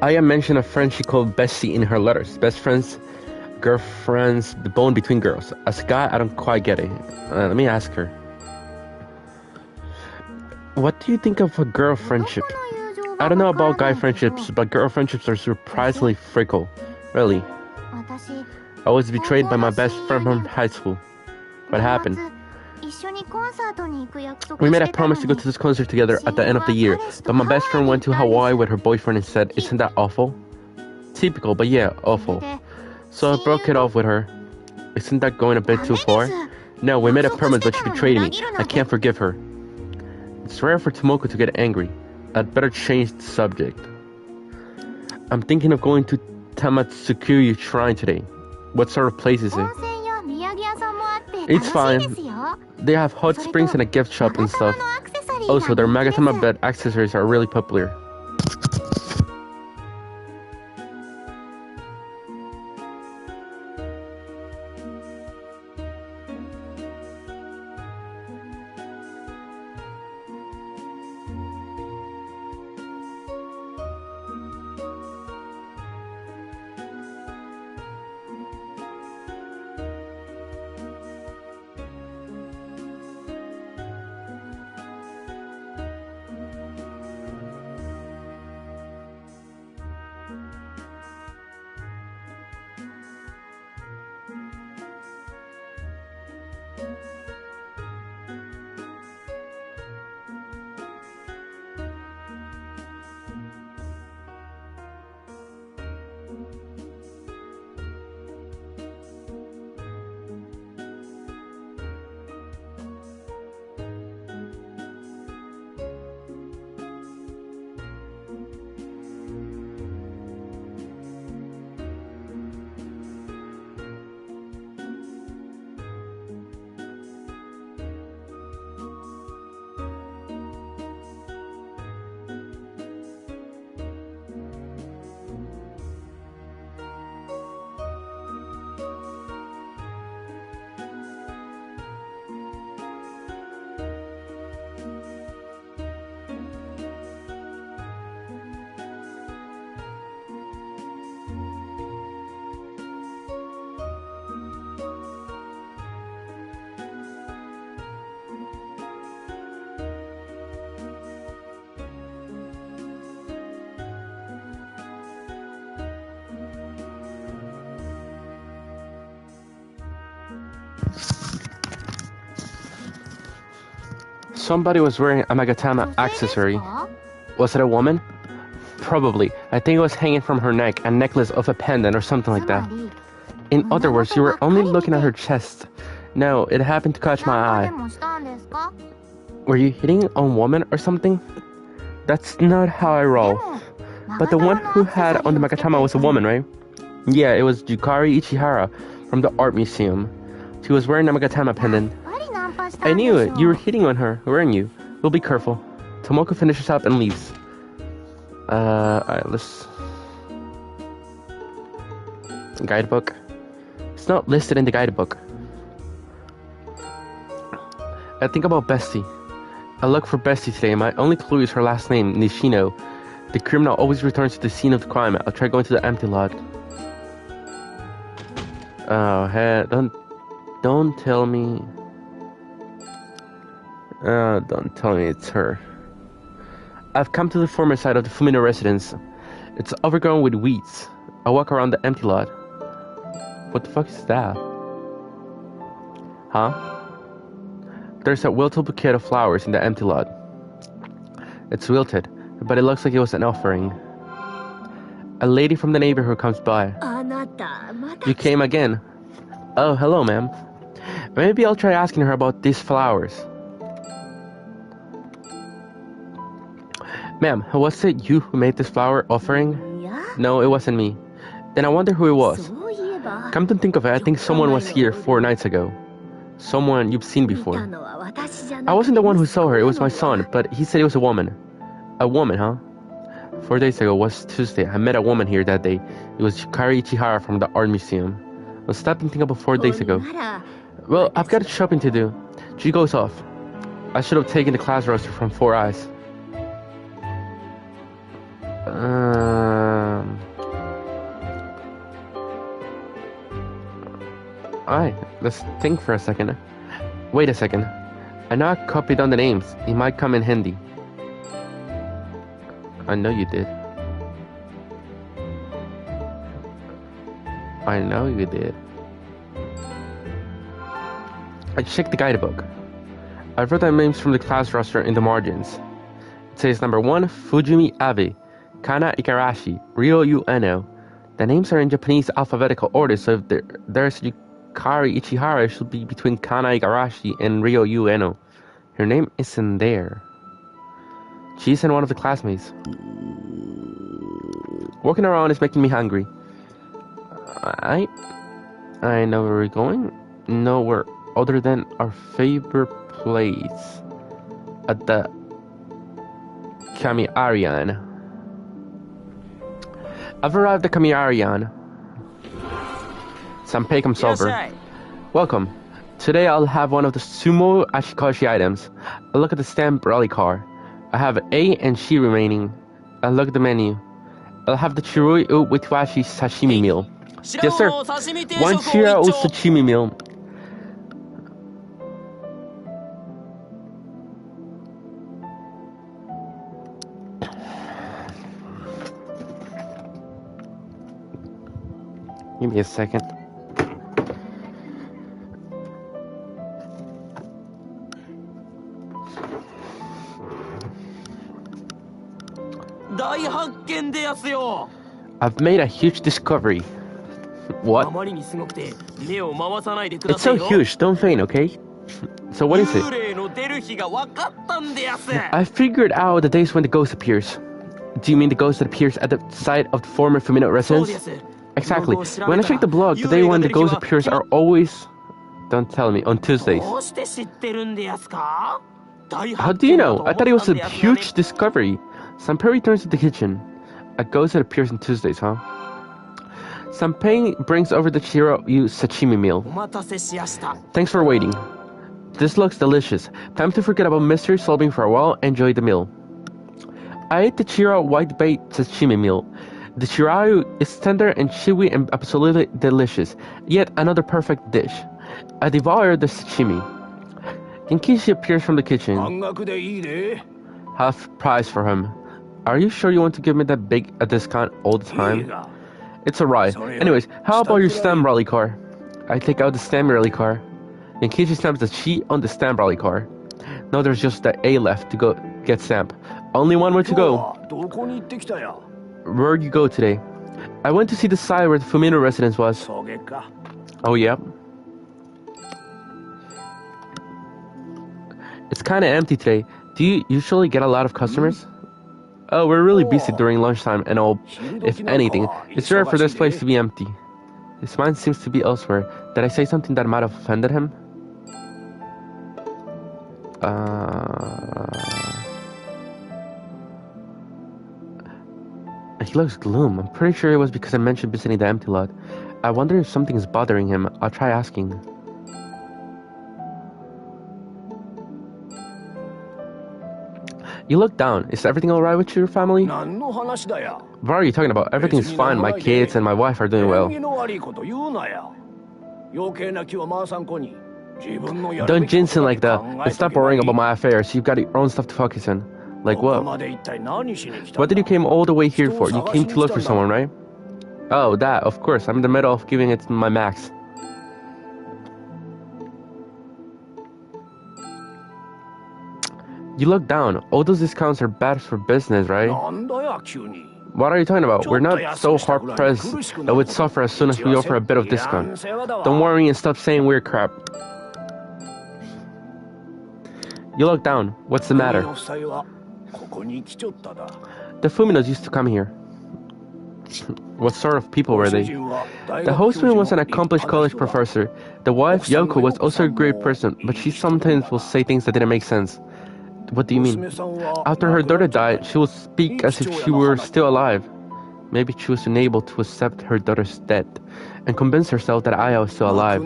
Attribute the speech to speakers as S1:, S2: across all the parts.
S1: Aya mentioned a friend she called Bessie in her letters. Best friends, girlfriends, the bone between girls. As a guy, I don't quite get it. Let me ask her. What do you think of a girl friendship? I don't know about guy friendships, but girl friendships are surprisingly fickle. Really. I was betrayed by my best friend from high school. What happened? We made a promise to go to this concert together at the end of the year, but my best friend went to Hawaii with her boyfriend and said, "Isn't that awful?" Typical, but yeah, awful. So I broke it off with her. Isn't that going a bit too far? No, we made a promise, but she betrayed me. I can't forgive her. It's rare for Tomoko to get angry. I'd better change the subject. I'm thinking of going to Tamatsukuyu Shrine today. What sort of place is it? It's fine. They have hot springs and a gift shop and stuff. Also, their Magatama bed accessories are really popular. Somebody was wearing a Magatama accessory. Was it a woman? Probably. I think it was hanging from her neck, a necklace of a pendant or something like that. In other words, you were only looking at her chest. No, it happened to catch my eye. Were you hitting on woman or something? That's not how I roll. But the one who had on the Magatama was a woman, right? Yeah, it was Yukari Ichihara from the art museum. She was wearing a Magatama pendant. I knew it. You were hitting on her, weren't you? We'll be careful. Tomoko finishes up and leaves. Alright, let's... Guidebook. It's not listed in the guidebook. I think about Bestie. I look for Bestie today. My only clue is her last name, Nishino. The criminal always returns to the scene of the crime. I'll try going to the empty lot. Oh, hey, don't tell me... don't tell me it's her. I've come to the former side of the Fumino residence. It's overgrown with weeds. I walk around the empty lot. What the fuck is that? Huh? There's a wilted bouquet of flowers in the empty lot. It's wilted, but it looks like it was an offering. A lady from the neighborhood comes by. You came again. Oh, hello, ma'am. Maybe I'll try asking her about these flowers. Ma'am, was it you who made this flower offering? No, it wasn't me. Then I wonder who it was. Come to think of it, I think someone was here 4 nights ago. Someone you've seen before. I wasn't the one who saw her, it was my son, but he said it was a woman. A woman, huh? 4 days ago was Tuesday. I met a woman here that day. It was Yukari Ichihara from the art museum. I was stopping thinking about 4 days ago. Well, I've got shopping to do. She goes off. I should have taken the class roster from 4 Eyes. Alright, let's think for a second. Wait a second. I know I copied down the names. It might come in handy. I know you did. I know you did. I checked the guidebook. I wrote the names from the class roster in the margins. It says number 1, Fujimi Abe, Kana Igarashi, Ryo Ueno. The names are in Japanese alphabetical order, so if there's Yukari Ichihara, it should be between Kana Igarashi and Ryo Ueno. Her name isn't there. She's in one of the classmates. Walking around is making me hungry. I know where we're going. Nowhere other than our favorite place. At the Kamiarian. I've arrived at Kamiarian. Sanpei comes over. Welcome. Today I'll have one of the sumo ashikashi items. I look at the stamp rally car. I have A and C remaining. I look at the menu. I'll have the chirui with washi sashimi meal. Yes, sir. One chira sashimi meal. Give me a second. I've made a huge discovery. What? It's so huge, don't faint, okay? So what is it? I figured out the days when the ghost appears. Do you mean the ghost that appears at the site of the former Fumino residence? Exactly. When I check the blog, the day when the ghost appears are always... Don't tell me, on Tuesdays. How do you know? I thought it was a huge discovery. Sanpei returns to the kitchen. A ghost that appears on Tuesdays, huh? Sanpei brings over the Shiryu sashimi meal. Thanks for waiting. This looks delicious. Time to forget about mystery solving for a while and enjoy the meal. I ate the Chira white bait sashimi meal. The Shiryu is tender and chewy and absolutely delicious. Yet another perfect dish. I devoured the sashimi. Genkishi appears from the kitchen. Half price for him. Are you sure you want to give me that big a discount all the time? It's alright. Anyways, how about your stamp rally car? I take out the stamp rally car. Genkishi stamps the Chi on the stamp rally car. Now there's just the A left to go get stamped. Only one way to go. Where'd you go today? I went to see the side where the Fumino residence was. Oh, yeah? It's kinda empty today. Do you usually get a lot of customers? Oh, we're really busy during lunchtime and all. If anything, it's rare for this place to be empty. His mind seems to be elsewhere. Did I say something that might have offended him? He looks gloom. I'm pretty sure it was because I mentioned visiting the empty lot. I wonder if something is bothering him. I'll try asking. You look down. Is everything alright with your family? What are you talking about? Everything's fine. My kids and my wife are doing well. Don't jinx him like that. And stop worrying about my affairs. You've got your own stuff to focus on. Like what? What did you came all the way here for? You came to look for someone, right? Oh, that. Of course. I'm in the middle of giving it my max. You look down. All those discounts are bad for business, right? What are you talking about? We're not so hard-pressed that we'd suffer as soon as we offer a bit of discount. Don't worry and stop saying weird crap. You look down. What's the matter? The Fuminos used to come here. What sort of people were they? The hostman was an accomplished college professor. The wife, Yoko, was also a great person, but she sometimes will say things that didn't make sense. What do you mean? After her daughter died, she would speak as if she were still alive. Maybe she was unable to accept her daughter's death and convince herself that Aya was still alive.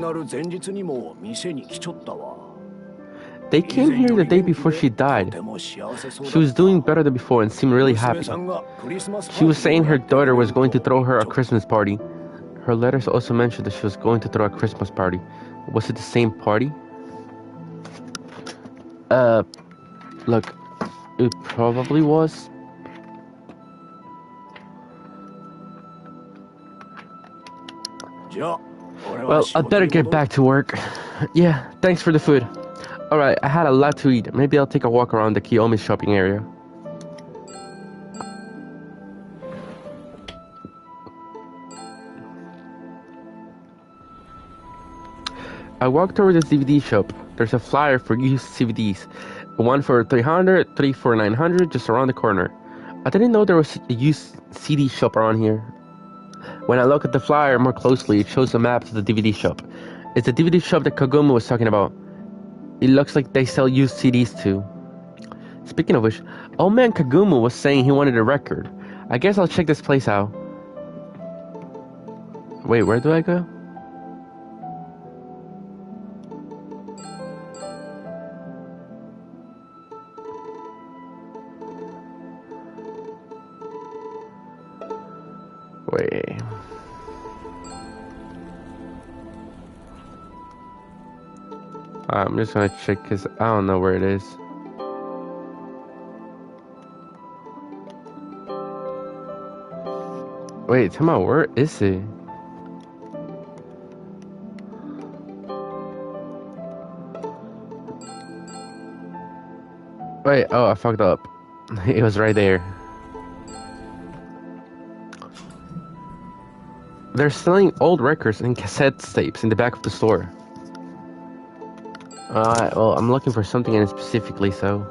S1: They came here the day before she died. She was doing better than before and seemed really happy. She was saying her daughter was going to throw her a Christmas party. Her letters also mentioned that she was going to throw a Christmas party. Was it the same party? Look, it probably was. Well, I'd better get back to work. Yeah, thanks for the food. Alright, I had a lot to eat. Maybe I'll take a walk around the Kiyomi shopping area. I walked over this DVD shop. There's a flyer for used CVDs. One for 300, three for 900, just around the corner. I didn't know there was a used CD shop around here. When I look at the flyer more closely, it shows a map to the DVD shop. It's the DVD shop that Kaguma was talking about. It looks like they sell used CDs too. Speaking of which, old man Kaguma was saying he wanted a record. I guess I'll check this place out. Wait, where do I go? Wait. I'm just gonna check because I don't know where it is. Wait, tell me, where is it? Wait, oh, I fucked up. It was right there. They're selling old records and cassette tapes in the back of the store. Well, I'm looking for something in it specifically, so.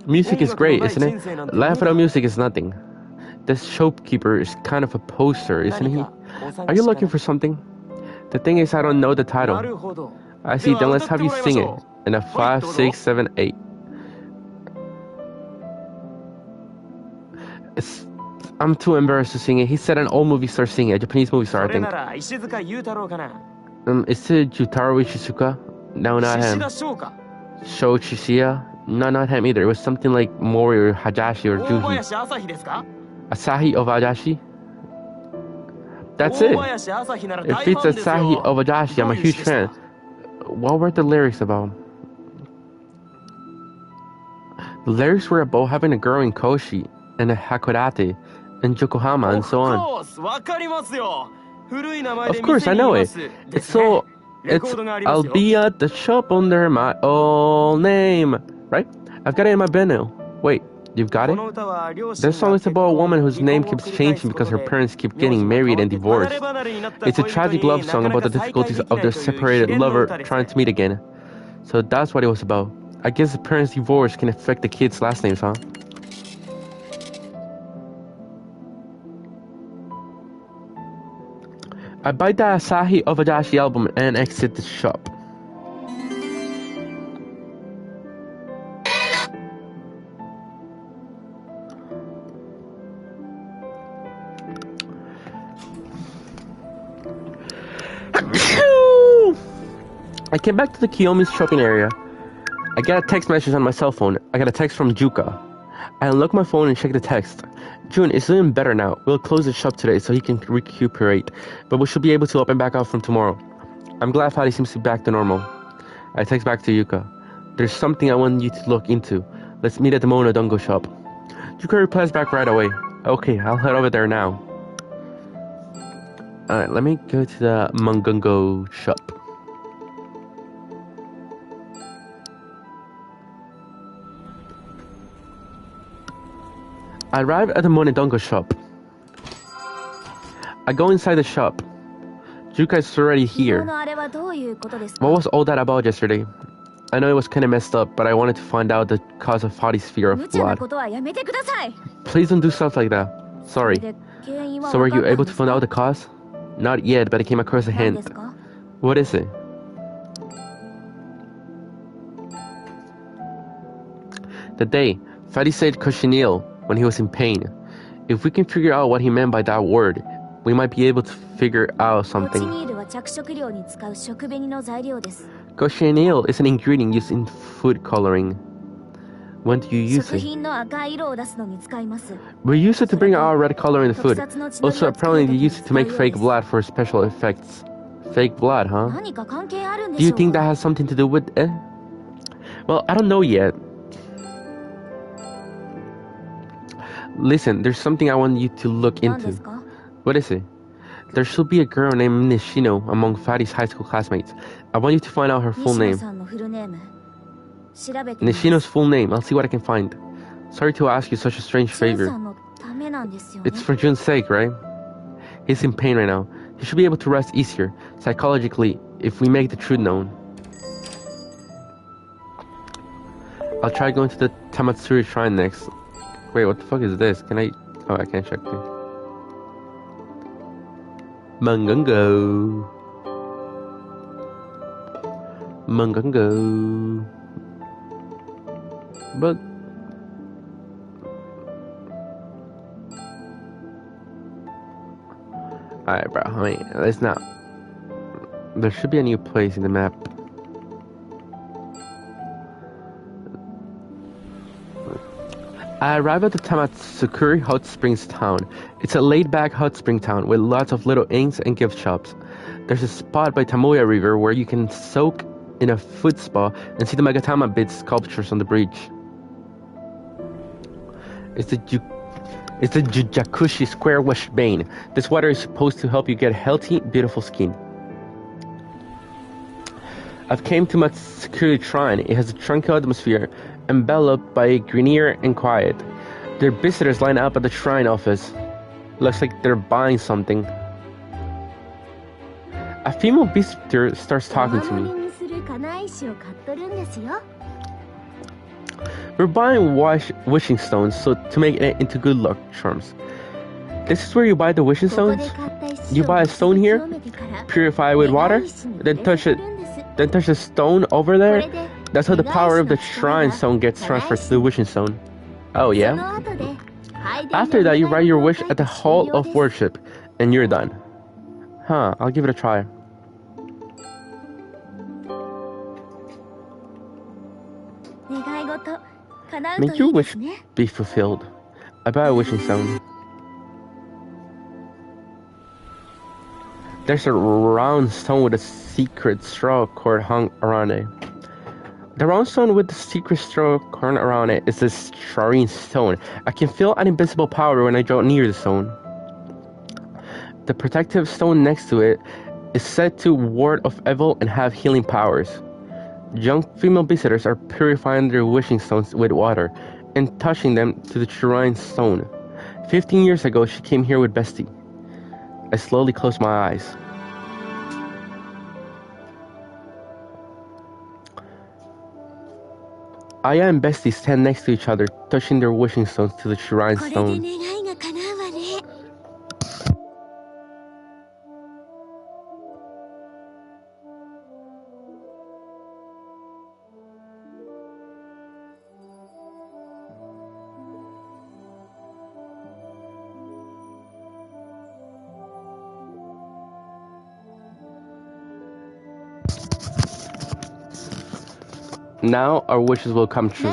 S1: Music is great, isn't it? Life without music is nothing. This shopkeeper is kind of a poster, isn't he? Are you looking for something? The thing is, I don't know the title. I see, then let's have you sing it. In a 5, 6, 7, 8. I'm too embarrassed to sing it. He said an old movie star singing it, a Japanese movie star, I think. Is it Jutaro Ishizuka? No, not him. Sho Chishiya? No, not him either. It was something like Mori or Hajashi or Juhi. Asahi of Hajashi? That's it. If it's Asahi of Hajashi, I'm a huge fan. What were the lyrics about? The lyrics were about having a girl in Koshi and a Hakodate and Yokohama and so on. Of course, I know it. It's I'll be at the shop under my old name. Right? I've got it in my bed now. Wait, you've got it? This song is about a woman whose name keeps changing because her parents keep getting married and divorced. It's a tragic love song about the difficulties of their separated lover trying to meet again. So that's what it was about. I guess the parents' divorce can affect the kids' last names, huh? I buy the Asahi of Hajashi album and exit the shop. I came back to the Kiyomi's shopping area. I got a text message on my cell phone. I got a text from Juka. I unlocked my phone and checked the text. Jun is doing better now. We'll close the shop today so he can recuperate, but we should be able to open back up from tomorrow. I'm glad Fadi seems to be back to normal. I text back to Yuka. There's something I want you to look into. Let's meet at the Monodongo shop. Yuka replies back right away. Okay, I'll head over there now. Alright, let me go to the Mongongo shop. I arrive at the Monodongo shop. I go inside the shop. Juka is already here. What was all that about yesterday? I know it was kinda messed up, but I wanted to find out the cause of Fadi's fear of blood. Please don't do stuff like that. Sorry. So were you able to find out the cause? Not yet, but I came across a hint. What is it? The day Fadi said cochineal when he was in pain. If we can figure out what he meant by that word, we might be able to figure out something. Cochineal is an ingredient used in food coloring. When do you use
S2: 食
S1: it?
S2: 品の赤い色を出すのに使います。
S1: We use it to bring out red color in the food.
S2: 特撮の血のり
S1: Also,
S2: を作る
S1: apparently
S2: 時
S1: they
S2: に
S1: use it to
S2: 使う
S1: make
S2: よう
S1: fake
S2: です。
S1: blood for special effects. Fake blood, huh?
S2: 何か関係あるんで
S1: Do you
S2: しょう
S1: think that
S2: か？
S1: has something to do with it? Well, I don't know yet. Listen, there's something I want you to look
S2: 何
S1: into.
S2: ですか？
S1: What is it? There should be a girl named Nishino among Fatty's high school classmates. I want you to find out her full
S2: 西野
S1: name.
S2: さんのフルネーム調べてみます。
S1: Nishino's full name. I'll see what I can find. Sorry to ask you such a strange
S2: ジュン
S1: favor.
S2: さんのためなんですよね。
S1: It's for Jun's sake, right? He's in pain right now. He should be able to rest easier, psychologically, if we make the truth known. I'll try going to the Tamatsuri shrine next. Wait, what the fuck is this? Can I... Oh, I can't check it. Mangungo. Mangungo. But... Alright, bro. I mean, it's not... There should be a new place in the map. I arrived at the Tamatsukuri Hot Springs town. It's a laid-back hot spring town with lots of little inns and gift shops. There's a spot by Tamoya River where you can soak in a foot spa and see the Magatama bit sculptures on the bridge. It's the Jujakushi Square Wash Bane. This water is supposed to help you get healthy, beautiful skin. I've came to Matsukuri Shrine. It has a tranquil atmosphere, enveloped by greenery and quiet. There are visitors lined up at the shrine office. Looks like they're buying something. A female visitor starts talking to me. We're buying wishing stones to make it into good luck charms. This is where you buy the wishing stones? You buy a stone here, purify it with water, then touch the stone over there. That's how the power of the shrine stone gets transferred to the wishing stone. Oh yeah? After that, you write your wish at the hall of worship, and you're done. Huh, I'll give it a try. Make your wish be fulfilled. I buy a wishing stone. There's a round stone with a secret straw cord hung around it. The round stone with the secret straw cord around it is a shrine stone. I can feel an invisible power when I draw near the stone. The protective stone next to it is said to ward off evil and have healing powers. Young female visitors are purifying their wishing stones with water and touching them to the shrine stone. 15 years ago, she came here with Bestie. I slowly closed my eyes. Aya and Bestie stand next to each other, touching their wishing stones to the shrine stone. Now our wishes will come true.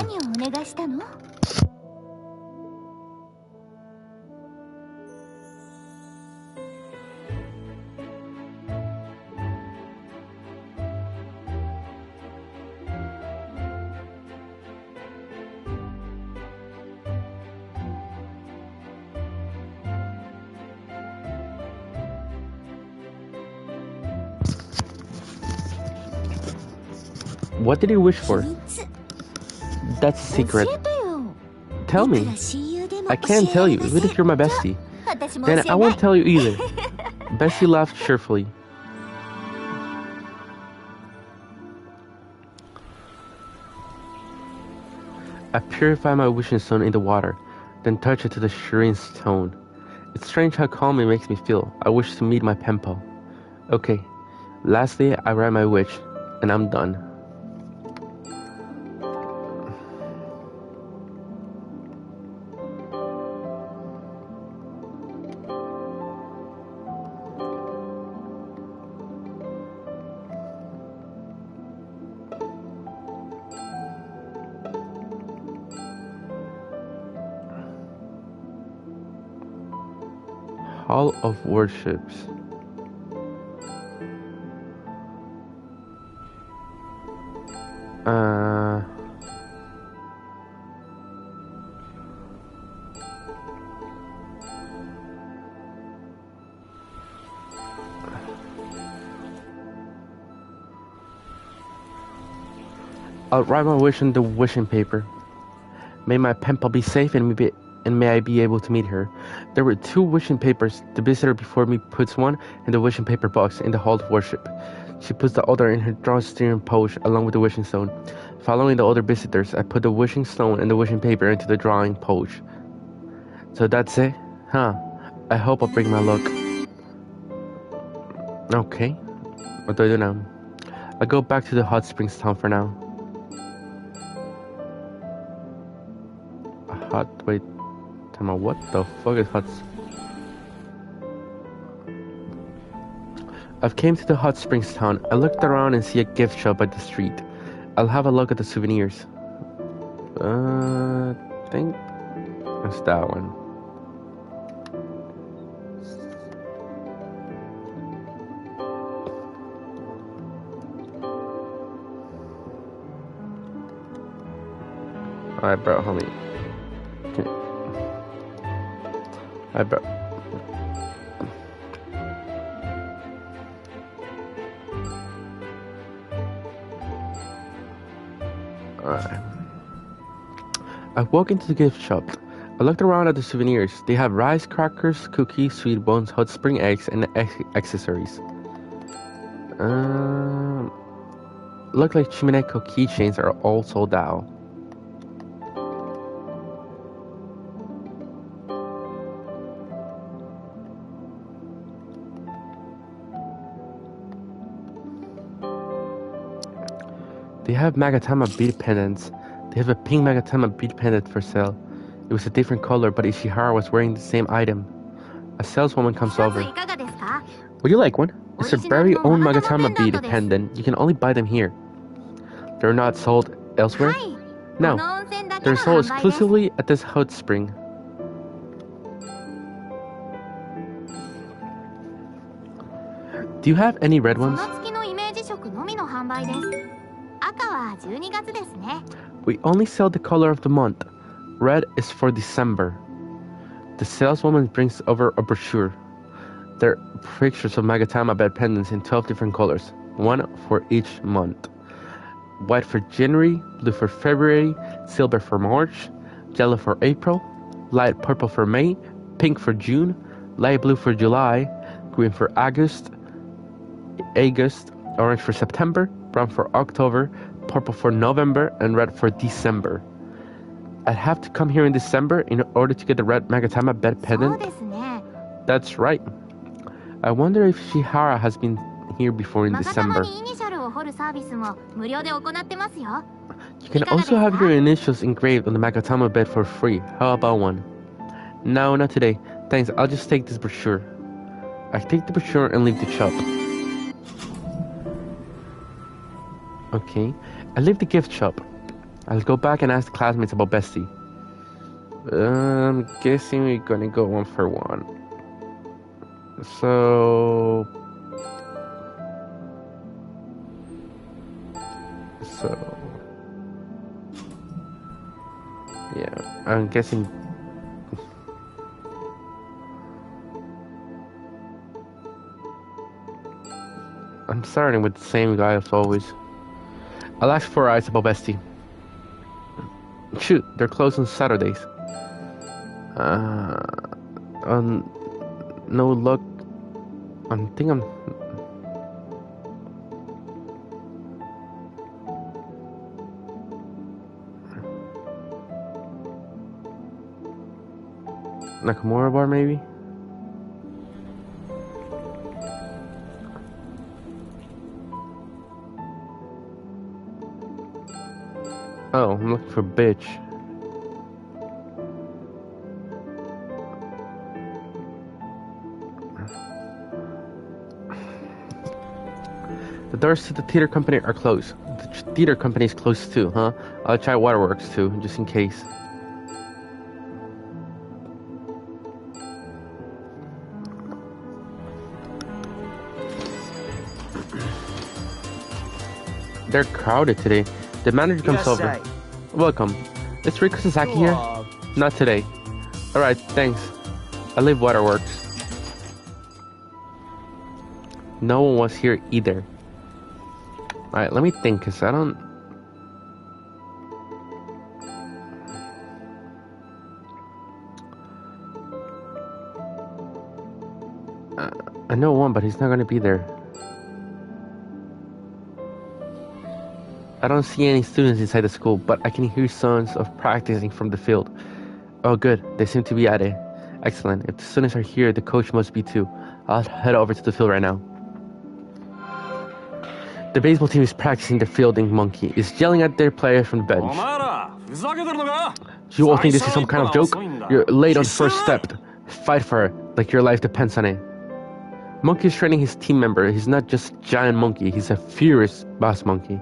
S1: What did he wish for? That's a secret. Tell me. I can't tell you, even if you're my bestie. Then I won't tell you either. Bestie laughed cheerfully. I purify my wishing stone in the water, then touch it to the shrine stone. It's strange how calm it makes me feel. I wish to meet my pen pal. Okay. Lastly, I write my wish, and I'm done. Hall of Worships. I'll write my wish on the wishing paper. May my pen pal be safe and may I be able to meet her. There were 2 wishing papers. The visitor before me puts one in the wishing paper box in the hall of worship. She puts the other in her drawstring pouch along with the wishing stone. Following the other visitors, I put the wishing stone and the wishing paper into the drawing pouch. So that's it? Huh. I hope I'll bring my luck. Okay. What do I do now? I'll go back to the hot springs town for now. Wait, time out, what the fuck is hot? I've came to the hot springs town. I looked around and see a gift shop at the street. I'll have a look at the souvenirs. I think that's that one. Alright, bro, homie. Alright, bro. Alright. I walk into the gift shop. I looked around at the souvenirs. They have rice, crackers, cookies, sweet buns, hot spring eggs, and accessories. Look like Chimineko keychains are all sold out. They have Magatama bead pendants. They have a pink Magatama bead pendant for sale. It was a different color, but Ishihara was wearing the same item. A saleswoman comes over. Would you like one? It's their very own Magatama bead pendant. You can only buy them here. They're not sold elsewhere? No. They're sold exclusively at this hot spring. Do you have any red ones? We only sell the color of the month. Red is for December. The saleswoman brings over a brochure. There are pictures of Magatama bed pendants in 12 different colors, one for each month. White for January, blue for February, silver for March, yellow for April, light purple for May, pink for June, light blue for July, green for August, orange for September, brown for October, purple for November, and red for December. I'd have to come here in December in order to get the red Magatama bed pendant? That's right. I wonder if Shihara has been here before in December. You can also have your initials engraved on the Magatama bed for free. How about one? No, not today. Thanks, I'll just take this brochure. I take the brochure and leave the shop. Okay, I leave the gift shop. I'll go back and ask the classmates about Bestie. I'm guessing we're gonna go 1 for 1. So, yeah, I'm guessing. I'm starting with the same guy as always. I'll ask for eyes about Bestie. Shoot, they're closed on Saturdays. No luck. I think I'm. Nakamura bar, maybe? Oh, I'm looking for bitch. The doors to the theater company are closed. The theater company is closed too, huh? I'll try waterworks too, just in case. They're crowded today. The manager comes over. Welcome. Is Riko Sasaki here? Not today. Alright, thanks. I leave Waterworks. No one was here either. Alright, let me think, cause I don't... I know one, but he's not gonna be there. I don't see any students inside the school, but I can hear sounds of practicing from the field. Oh good, they seem to be at it. Excellent. If the students are here, the coach must be too. I'll head over to the field right now. The baseball team is practicing the fielding monkey. Is yelling at their players from the bench. You all think this is some kind of joke? You're late on the first step. Fight for it, like your life depends on it. Monkey is training his team member. He's not just a giant monkey, he's a furious boss monkey.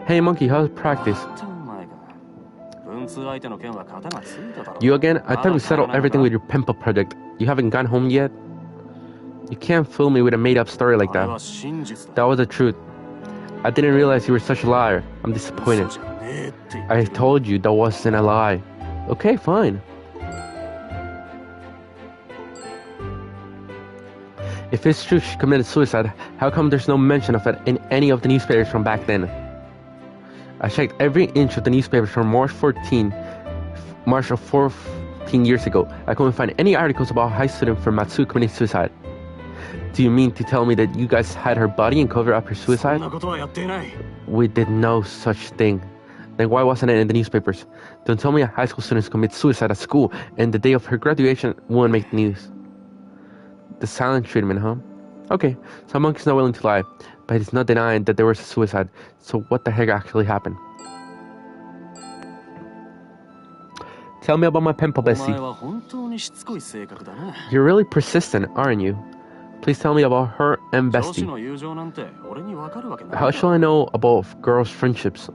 S1: Hey monkey, how's practice? You again? I thought we settled everything with your pimple project. You haven't gone home yet? You can't fool me with a made-up story like that. That was the truth. I didn't realize you were such a liar. I'm disappointed. I told you that wasn't a lie. Okay, fine. If it's true she committed suicide, how come there's no mention of it in any of the newspapers from back then? I checked every inch of the newspapers from March of 14 years ago. I couldn't find any articles about a high student from Matsu committing suicide. Do you mean to tell me that you guys hid her body and covered up her suicide? We did no such thing. Then why wasn't it in the newspapers? Don't tell me a high school student commits suicide at school and the day of her graduation won't make the news. The silent treatment, huh? Okay, so Monkey's not willing to lie, but he's not denying that there was a suicide. So what the heck actually happened? Tell me about my pimple, Bessie. You're really persistent, aren't you? Please tell me about her and Bestie. How shall I know about girls' friendships?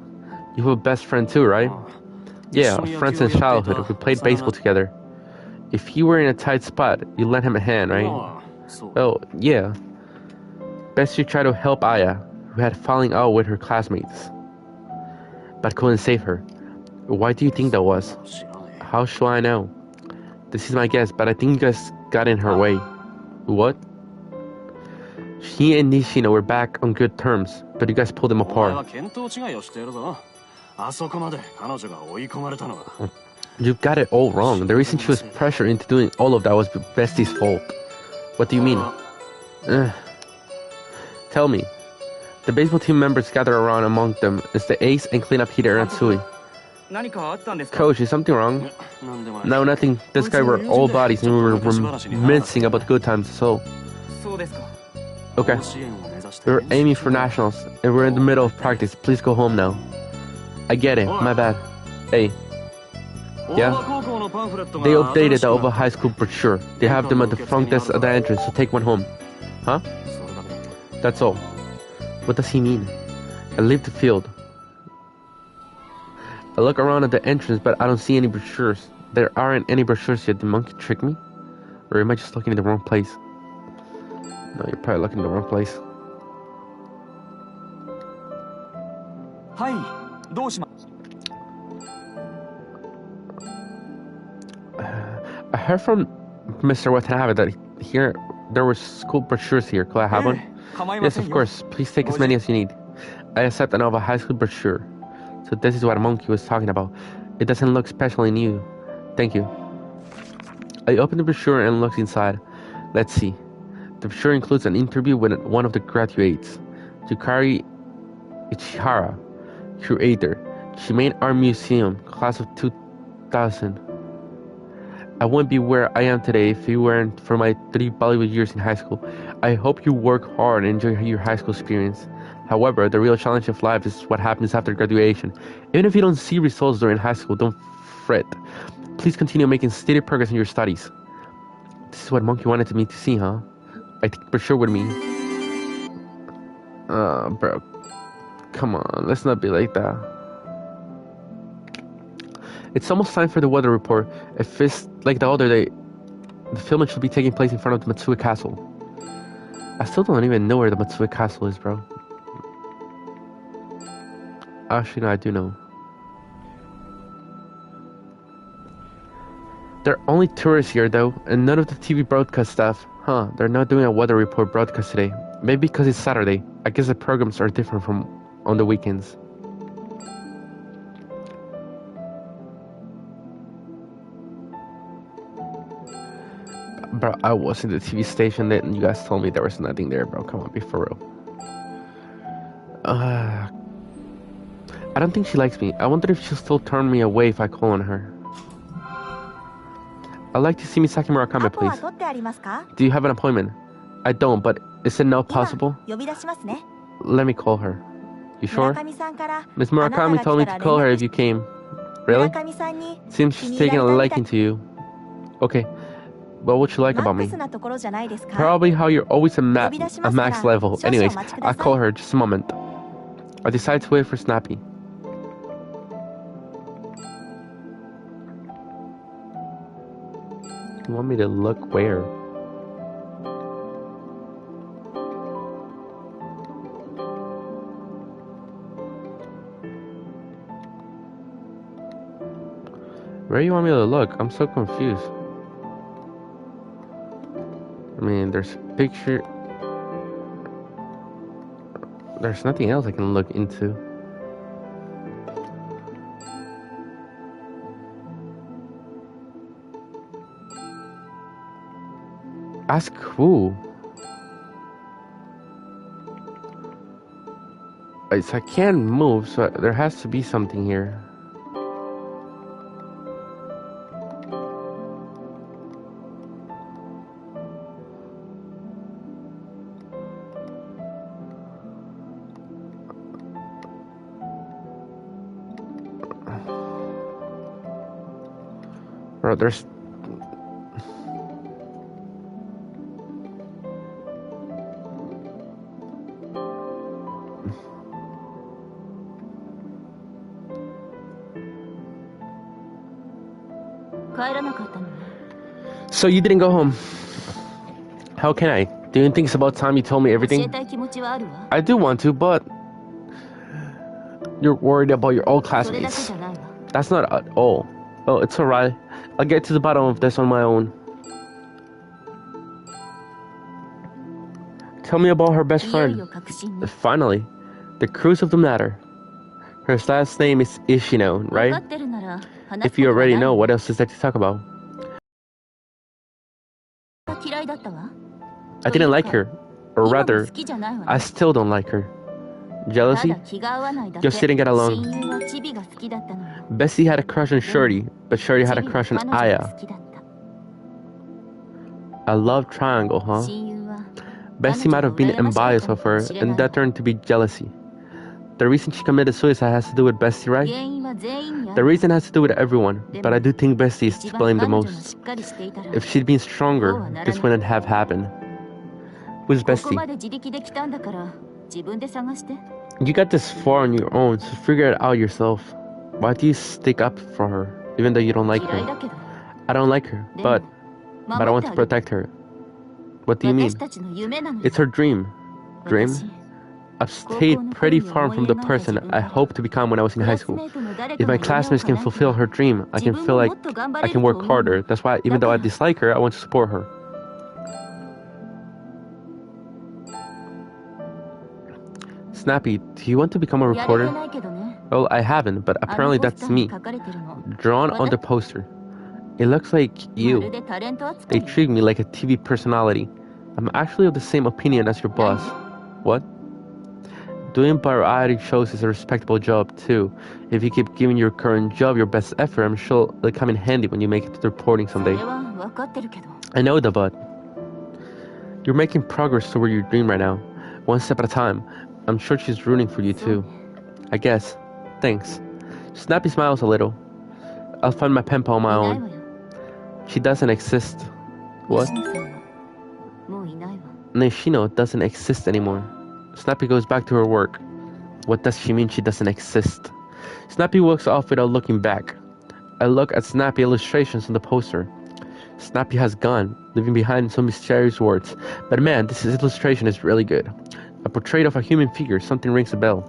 S1: You have a best friend too, right? Yeah, friends in childhood. We played baseball together. If you were in a tight spot, you lent him a hand, right? Oh, yeah. Bestie tried to help Aya, who had fallen out with her classmates, but couldn't save her. Why do you think that was? How shall I know? This is my guess, but I think you guys got in her way. What? She and Nishino were back on good terms, but you guys pulled them apart. You got it all wrong. The reason she was pressured into doing all of that was Bestie's fault. What do you mean? Tell me. The baseball team members gather around among them as the ace and cleanup hitter Atsui. Coach, is something wrong? No, nothing. This guy were all bodies and we were reminiscing about the good times, so... Okay. We're aiming for nationals, and we're in the middle of practice. Please go home now. I get it. My bad. Hey. Yeah? They updated the Ova High School brochure. They have them at the front desk at the entrance, so take one home. Huh? That's all. What does he mean? I leave the field. I look around at the entrance, but I don't see any brochures. There aren't any brochures yet. Did Monkey trick me? Or am I just looking in the wrong place? No, you're probably looking in the wrong place. I heard from Mr. Watanabe that here there were school brochures here. Could I have one? Yes, of course. Please take as many as you need. I accept another high school brochure. So this is what Monkey was talking about. It doesn't look especially new. Thank you. I opened the brochure and looked inside. Let's see. The brochure includes an interview with one of the graduates, Yukari Ichihara, curator. She made Art Museum, class of 2000. I wouldn't be where I am today if it weren't for my 3 Bollywood years in high school. I hope you work hard and enjoy your high school experience. However, the real challenge of life is what happens after graduation. Even if you don't see results during high school, don't fret. Please continue making steady progress in your studies. This is what Monkey wanted me to see, huh? I think for sure with me. Bro. Come on, let's not be like that. It's almost time for the weather report. If it's like the other day, the filming should be taking place in front of the Matsue Castle. I still don't even know where the Matsue Castle is, bro. Actually, no, I do know. There are only tourists here, though, and none of the TV broadcast staff. Huh, they're not doing a weather report broadcast today. Maybe because it's Saturday. I guess the programs are different from on the weekends. Bro, I was in the TV station then, and you guys told me there was nothing there, bro. Come on, be for real. I don't think she likes me. I wonder if she'll still turn me away if I call on her. I'd like to see Misaki Murakami, please. Do you have an appointment? I don't, but is it now possible? Let me call her. You sure? Miss Murakami told me to call her if you came. Really? Seems she's taking a liking to you. Okay. What would you like about me? Probably how you're always a max level. Anyways, I'll call her just a moment. I decide to wait for Snappy. You want me to look where? Where do you want me to look? I'm so confused. I mean, there's a picture. There's nothing else I can look into. Ask who? I can't move, so there has to be something here. Bro, there's... So you didn't go home. How can I? Do you think it's about time you told me everything? I do want to, but... You're worried about your old classmates. That's not at all. Oh, it's alright. I'll get to the bottom of this on my own. Tell me about her best friend. Finally, the cruise of the matter. Her last name is Ishino, right? If you already know, what else is there to talk about? I didn't like her. Or rather, I still don't like her. Jealousy? Just didn't get along. Bessie had a crush on Shorty, but Shorty had a crush on Aya. A love triangle, huh? Bessie might have been envious of her, and that turned to be jealousy. The reason she committed suicide has to do with Bessie, right? The reason has to do with everyone, but I do think Bessie is to blame the most. If she'd been stronger, this wouldn't have happened. Who's Bessie? You got this far on your own, so figure it out yourself. Why do you stick up for her, even though you don't like her? I don't like her, but I want to protect her. What do you mean? It's her dream. Dream? I've stayed pretty far from the person I hoped to become when I was in high school. If my classmates can fulfill her dream, I can feel like I can work harder. That's why, even though I dislike her, I want to support her. Snappy, do you want to become a reporter? Well, I haven't, but apparently that's me. Drawn on the poster. It looks like you. They treat me like a TV personality. I'm actually of the same opinion as your boss. What? Doing variety shows is a respectable job too. If you keep giving your current job your best effort, I'm sure it'll come in handy when you make it to the reporting someday. I know that, but you're making progress toward your dream right now, one step at a time. I'm sure she's rooting for you too. I guess. Thanks. Snappy smiles a little. I'll find my pen pal on my own. She doesn't exist. What? Nishino doesn't exist anymore. Snappy goes back to her work. What does she mean she doesn't exist? Snappy walks off without looking back. I look at Snappy illustrations on the poster. Snappy has gone, leaving behind some mysterious words. But man, this illustration is really good. A portrait of a human figure, something rings a bell.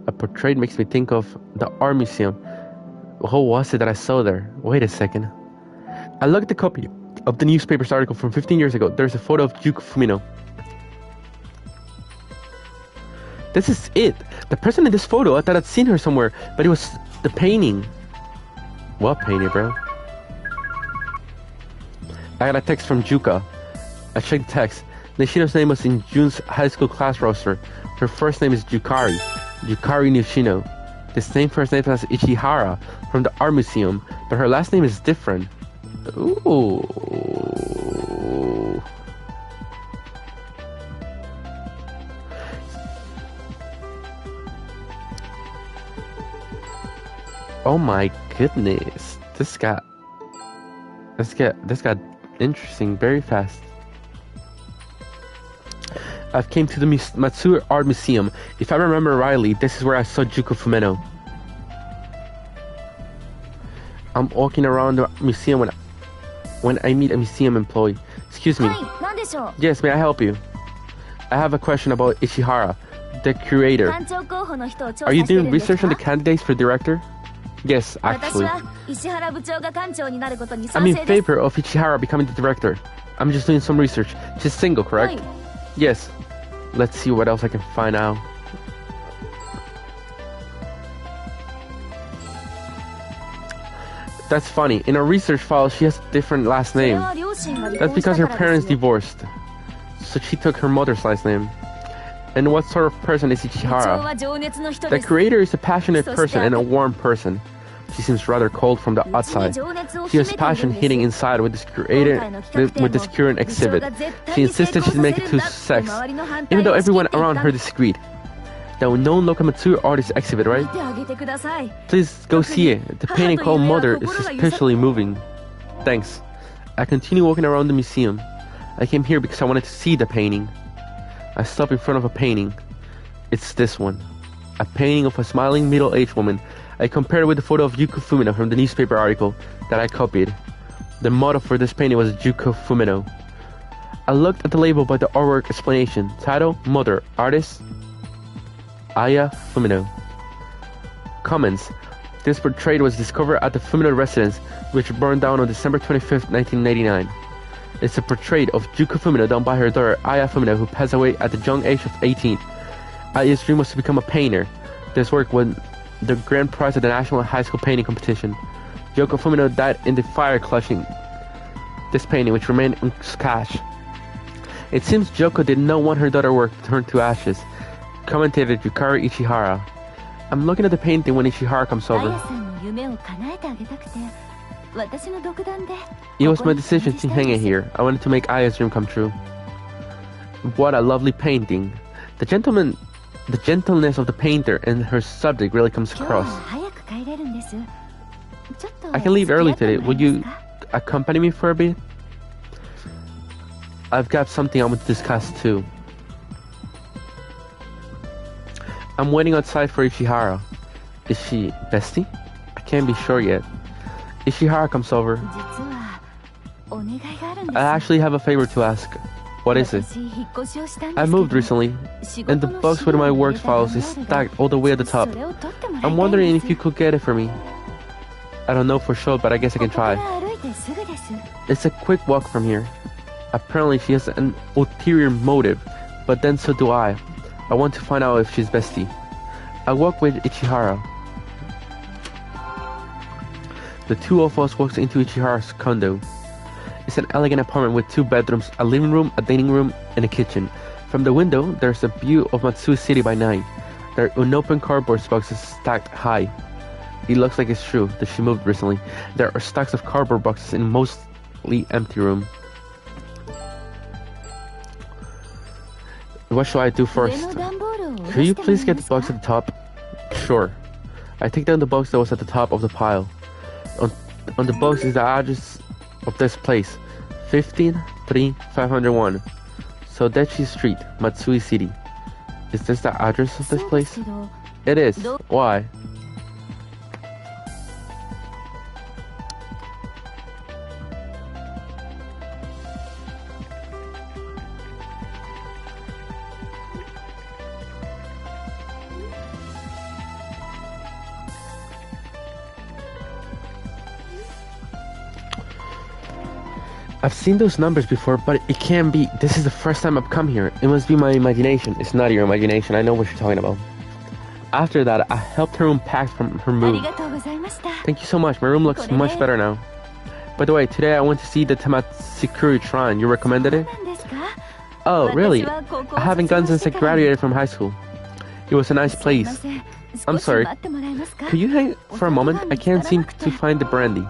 S1: A portrait makes me think of the art museum. What was it that I saw there? Wait a second. I looked at the copy of the newspaper's article from 15 years ago. There's a photo of Yuko Fumino. This is it. The person in this photo, I thought I'd seen her somewhere, but it was the painting. What painting, bro? I got a text from Juka. I checked the text. Nishino's name was in Jun's high school class roster. Her first name is Yukari Nishino. The same first name as Ichihara from the art museum, but her last name is different. Ooh. Oh my goodness. This got interesting very fast. I've came to the Matsue Art Museum. If I remember rightly, this is where I saw Yuko Fumino. I'm walking around the museum when I meet a museum employee. Excuse me. Yes, may I help you? I have a question about Ishihara, the curator. Are you doing research on the candidates for director? Yes, actually. I'm in favor of Ichihara becoming the director. I'm just doing some research. She's single, correct? Yes. Let's see what else I can find out. That's funny. In her research file, she has a different last name. That's because her parents divorced. So she took her mother's last name. And what sort of person is Ichihara? The creator is a passionate person and a warm person. She seems rather cold from the outside. She has passion hitting inside with this current exhibit. She insisted she'd make it to sex, even though everyone around her disagreed. The known Lokomatsu artist exhibit, right? Please go see it. The painting called Mother is especially moving. Thanks. I continue walking around the museum. I came here because I wanted to see the painting. I stop in front of a painting. It's this one. A painting of a smiling middle-aged woman. I compared it with the photo of Yuko Fumino from the newspaper article that I copied. The motto for this painting was Yuko Fumino. I looked at the label by the artwork explanation. Title, Mother, Artist, Aya Fumino. Comments. This portrait was discovered at the Fumino residence, which burned down on December 25th, 1999. It's a portrait of Yuko Fumino done by her daughter Aya Fumino, who passed away at the young age of 18. Aya's dream was to become a painter. This work won the grand prize at the National High School Painting Competition. Yuko Fumino died in the fire clutching this painting, which remained unscathed. It seems Yoko did not want her daughter's work to turn to ashes. Commentator Yukari Ichihara. I'm looking at the painting when Ichihara comes over. It was my decision to hang it here. I wanted to make Aya's dream come true. What a lovely painting. The gentleness of the painter and her subject really comes across. I can leave early today. Would you accompany me for a bit? I've got something I want to discuss too. I'm waiting outside for Ichihara. Is she bestie? I can't be sure yet. Ichihara comes over. I actually have a favor to ask. What is it? I moved recently, and the box with my work files is stacked all the way at the top. I'm wondering if you could get it for me. I don't know for sure, but I guess I can try. It's a quick walk from here. Apparently she has an ulterior motive, but then so do I. I want to find out if she's bestie. I walk with Ichihara. The two of us walks into Ichihara's condo. It's an elegant apartment with 2 bedrooms, a living room, a dining room, and a kitchen. From the window, there's a view of Matsue City by night. There are unopened cardboard boxes stacked high. It looks like it's true that she moved recently. There are stacks of cardboard boxes in a mostly empty room. What should I do first? Could you please get the box at the top? Sure. I take down the box that was at the top of the pile. On the box is the address of this place, 15-3501 Sodechi Street, Matsue City. Is this the address of this place? It is. Why? I've seen those numbers before, but it can't be. This is the first time I've come here. It must be my imagination. It's not your imagination. I know what you're talking about. After that, I helped her unpack from her move. Thank you so much. My room looks much better now. By the way, today I went to see the Tamatsikuri Shrine. You recommended it? Oh, really? I haven't gone since I graduated from high school. It was a nice place. I'm sorry. Could you hang for a moment? I can't seem to find the brandy.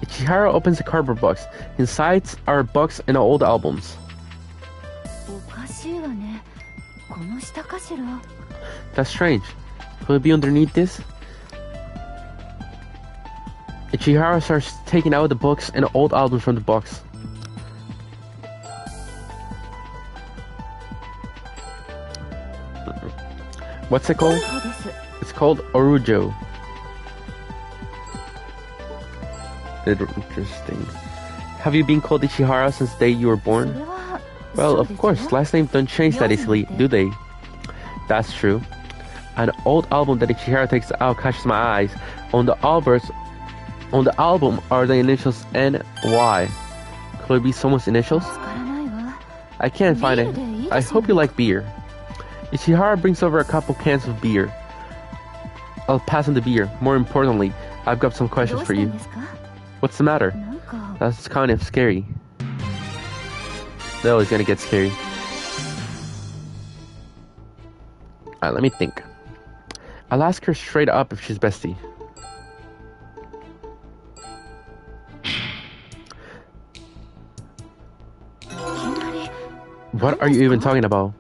S1: Ichihara opens a cardboard box. Inside are books and old albums. That's strange. Could it be underneath this? Ichihara starts taking out the books and old albums from the box. What's it called? It's called Orujo. Interesting. Have you been called Ichihara since the day you were born? Well, of course, last names don't change that easily, do they? That's true. An old album that Ichihara takes out catches my eyes. On the album are the initials N Y. Could it be someone's initials? I can't find it. I hope you like beer. Ichihara brings over a couple cans of beer. I'll pass on the beer. More importantly, I've got some questions for you. What's the matter? That's kind of scary. No, it's gonna get scary. Alright, let me think. I'll ask her straight up if she's bestie. What are you even talking about?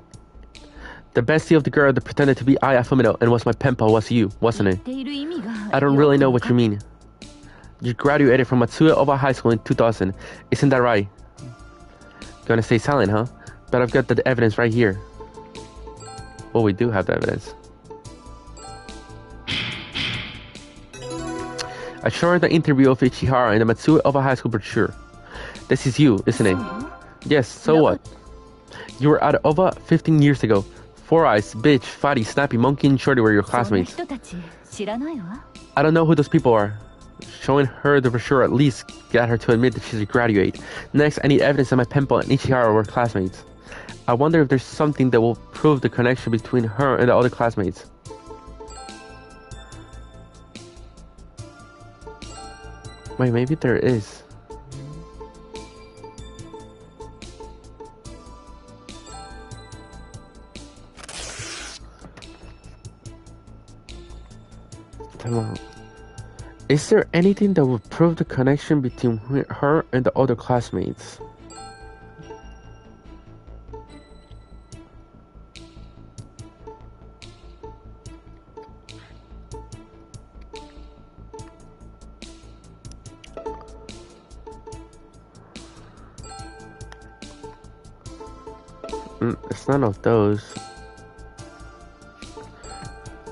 S1: The bestie of the girl that pretended to be Aya Fumino and was my penpal was you, wasn't it? I don't really know what you mean. You graduated from Matsuya Ova High School in 2000. Isn't that right? Gonna stay silent, huh? But I've got the evidence right here. Well, we do have the evidence. I showed her the interview of Ichihara in the Matsuya Ova High School brochure. This is you, isn't it? Yes, so what? You were at Ova 15 years ago. Four Eyes, Bitch, Fatty, Snappy, Monkey, and Shorty were your classmates. I don't know who those people are. Showing her the brochure at least got her to admit that she's a graduate. Next, I need evidence that my penpal and Ichihara were classmates. I wonder if there's something that will prove the connection between her and the other classmates. Wait, maybe there is. Come on. Is there anything that would prove the connection between her and the other classmates? It's none of those.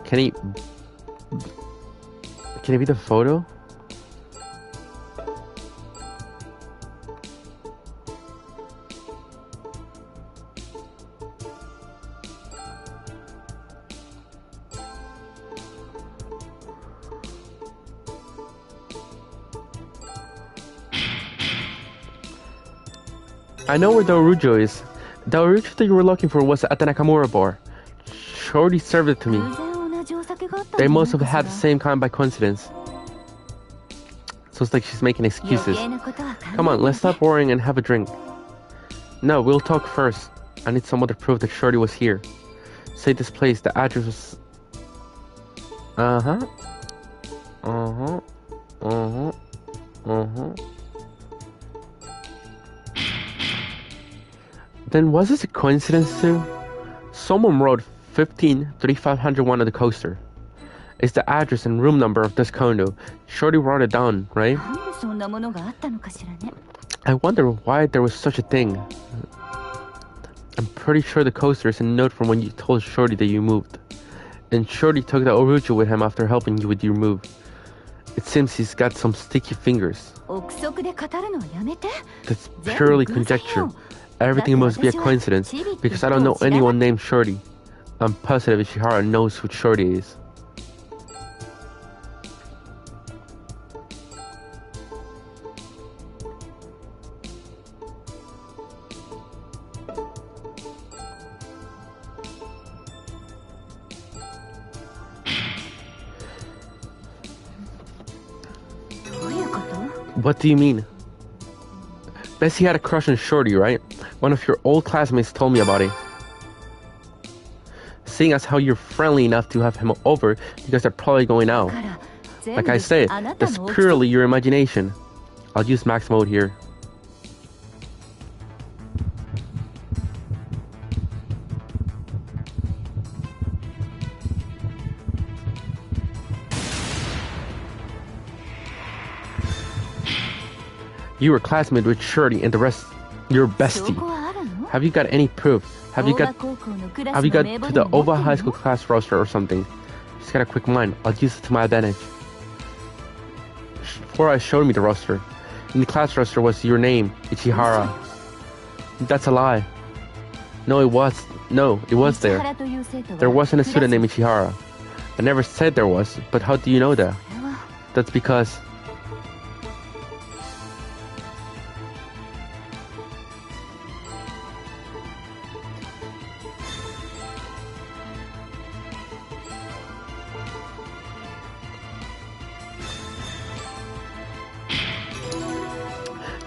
S1: Can it be the photo? I know where the Orujo is. The Orujo that you were looking for was at the Nakamura bar. Shorty served it to me. They must have had the same kind by coincidence. So it's like she's making excuses. Come on, let's stop worrying and have a drink. No, we'll talk first. I need some other proof that Shorty was here. Say this place, the address was... Then was this a coincidence too? Someone wrote 15-3501 on the coaster. It's the address and room number of this condo. Shorty wrote it down, right? I wonder why there was such a thing. I'm pretty sure the coaster is a note from when you told Shorty that you moved. And Shorty took the Orujo with him after helping you with your move. It seems he's got some sticky fingers. That's purely conjecture. Everything must be a coincidence, because I don't know anyone named Shorty. I'm positive Ichihara knows who Shorty is. What do you mean? Bessie had a crush on Shorty, right? One of your old classmates told me about it. Seeing as how you're friendly enough to have him over, you guys are probably going out. Like I said, that's purely your imagination. I'll use max mode here. You were classmates with Shorty and the rest your bestie. Have you got any proof? Have you got to the OVA high school class roster or something? Just got a quick mind. I'll use it to my advantage. Fora showed me the roster. In the class roster was your name, Ichihara. That's a lie. No, it was there. There wasn't a student named Ichihara. I never said there was, but how do you know that? That's because...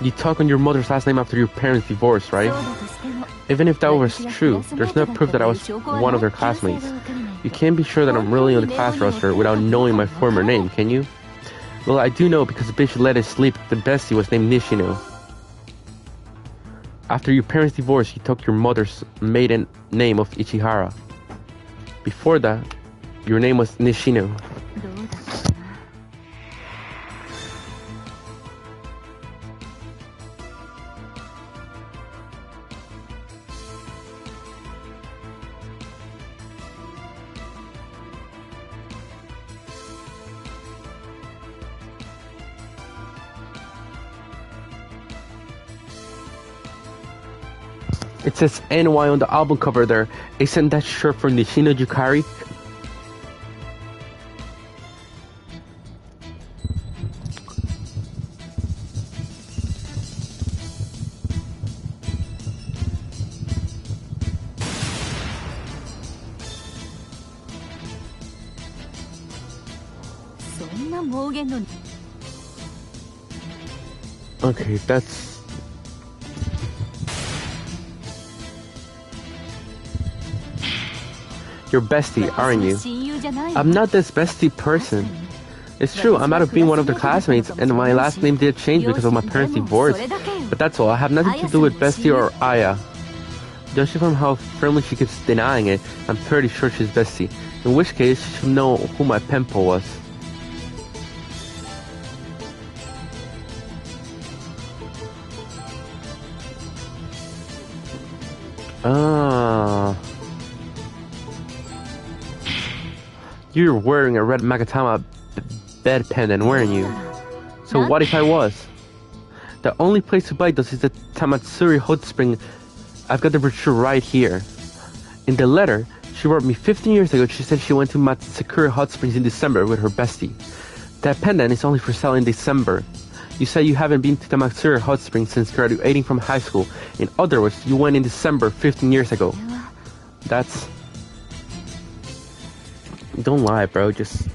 S1: You talk on your mother's last name after your parents' divorce, right? Even if that was true, there's no proof that I was one of their classmates. You can't be sure that I'm really on the class roster without knowing my former name, can you? Well, I do know because the bitch let it sleep. The bestie was named Nishino. After your parents' divorce, you took your mother's maiden name of Ichihara. Before that, your name was Nishino. It says NY on the album cover there. Isn't that short for Nishino Yukari? Okay, that's... You're bestie, aren't you? I'm not this bestie person. It's true, I might have been one of the classmates, and my last name did change because of my parents' divorce. But that's all, I have nothing to do with Bestie or Aya. Judging from how firmly she keeps denying it, I'm pretty sure she's Bestie. In which case, she should know who my penpal was. Ah. You're wearing a red Magatama bed pendant, weren't you? So what if I was? The only place to buy those is the Tamatsuri Hot Spring. I've got the brochure right here. In the letter she wrote me 15 years ago, she said she went to Matsukuri Hot Springs in December with her bestie. That pendant is only for sale in December. You say you haven't been to Tamatsuri Hot Springs since graduating from high school. In other words, you went in December 15 years ago. That's... Don't lie, bro, just...